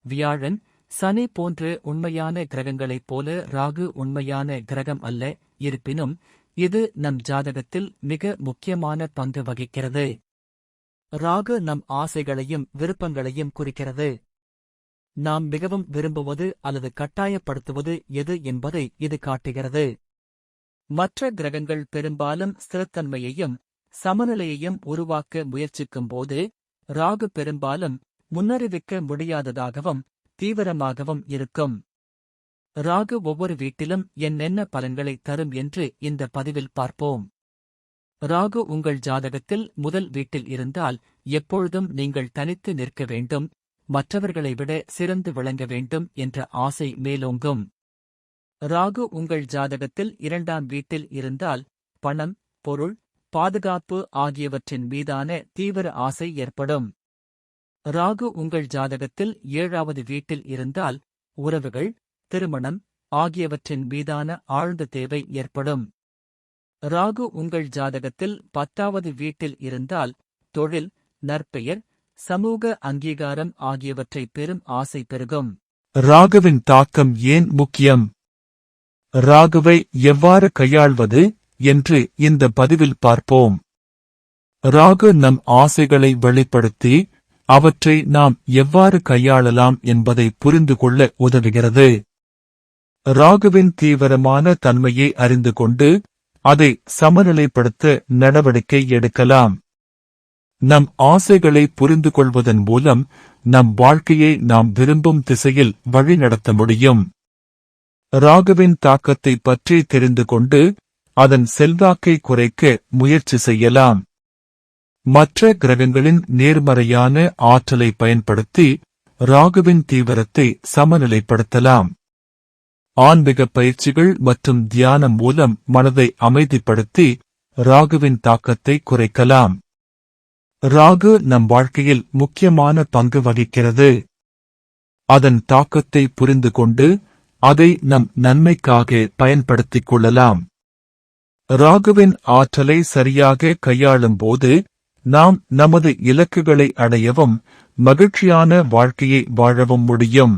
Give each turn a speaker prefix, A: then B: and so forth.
A: வியாழன், சனி போன்ற உண்மையான கிரகங்களைப் போல ராகு உண்மையான கிரகம் அல்ல, இருப்பினும் இது நம் ஜாதகத்தில் மிக முக்கியமான பங்கு வகிக்கிறது. ராகு நம் ஆசைகளையும் விருப்பங்களையும் குறிக்கிறது. நாம் மிகவும் விரும்புவது அல்லது கட்டாயப்படுத்துவது எது என்பதை இது காட்டுகிறது. மற்ற கிரகங்கள் பெரும்பாலும் ஸ்திரத்தன்மையையும் சமநிலையையும் உருவாக்க முயற்சிக்கும்போது, ராகு பெரும்பாலும் முன்னறிவிக்க முடியாததாகவும் தீவிரமாகவும் இருக்கும். ராகு ஒவ்வொரு வீட்டிலும் என்னென்ன பலன்களை தரும் என்று இந்த பதிவில் பார்ப்போம். ராகு உங்கள் ஜாதகத்தில் முதல் வீட்டில் இருந்தால் எப்பொழுதும் நீங்கள் தனித்து நிற்க வேண்டும், மற்றவர்களை விட சிறந்து விளங்க வேண்டும் என்ற ஆசை மேலோங்கும். ராகு உங்கள் ஜாதகத்தில் 2ஆம் வீட்டில் இருந்தால் பணம், பொருள், பாதுகாப்பு ஆகியவற்றின் மீதான தீவிர ஆசை ஏற்படும். ராகு உங்கள் ஜாதகத்தில் 7ஆவது வீட்டில் இருந்தால் உறவுகள், திருமணம் ஆகியவற்றின் மீதான ஆழ்ந்த தேவை ஏற்படும். ராகு உங்கள் ஜாதகத்தில் 10ஆவது வீட்டில் இருந்தால் தொழில், நற்பெயர், சமூக அங்கீகாரம் ஆகியவற்றை பெரும் ஆசை பெருகும்.
B: ராகுவின் தாக்கம் ஏன் முக்கியம்? ராகுவை எவ்வாறு கையாள்வது என்று இந்த பதிவில் பார்ப்போம். ராகு நம் ஆசைகளை வெளிப்படுத்தி அவற்றை நாம் எவ்வாறு கையாளலாம் என்பதை புரிந்து கொள்ள உதவுகிறது. ராகுவின் தீவிரமான தன்மையை அறிந்து கொண்டு அதை சமநிலைப்படுத்த நடவடிக்கை எடுக்கலாம். நம் ஆசைகளை புரிந்து கொள்வதன் மூலம் நம் வாழ்க்கையை நாம் விரும்பும் திசையில் வழிநடத்த முடியும். ராகுவின் தாக்கத்தை பற்றி தெரிந்து கொண்டு அதன் செல்வாக்கை குறைக்க முயற்சி செய்யலாம். மற்ற கிரகங்களின் நேர்மறையான ஆற்றலை பயன்படுத்தி ராகுவின் தீவிரத்தை சமநிலைப்படுத்தலாம். ஆன்மீக பயிற்சிகள் மற்றும் தியானம் மூலம் மனதை அமைதிப்படுத்தி ராகுவின் தாக்கத்தை குறைக்கலாம். ராகு நம் வாழ்க்கையில் முக்கியமான பங்கு வகிக்கிறது. அதன் தாக்கத்தை புரிந்து கொண்டு அதை நம் நன்மைக்காக பயன்படுத்திக் கொள்ளலாம். ராகுவின் ஆற்றலை சரியாக கையாளும் போது நாம் நமது இலக்குகளை அடையவும் மகிழ்ச்சியான வாழ்க்கையை வாழவும் முடியும்.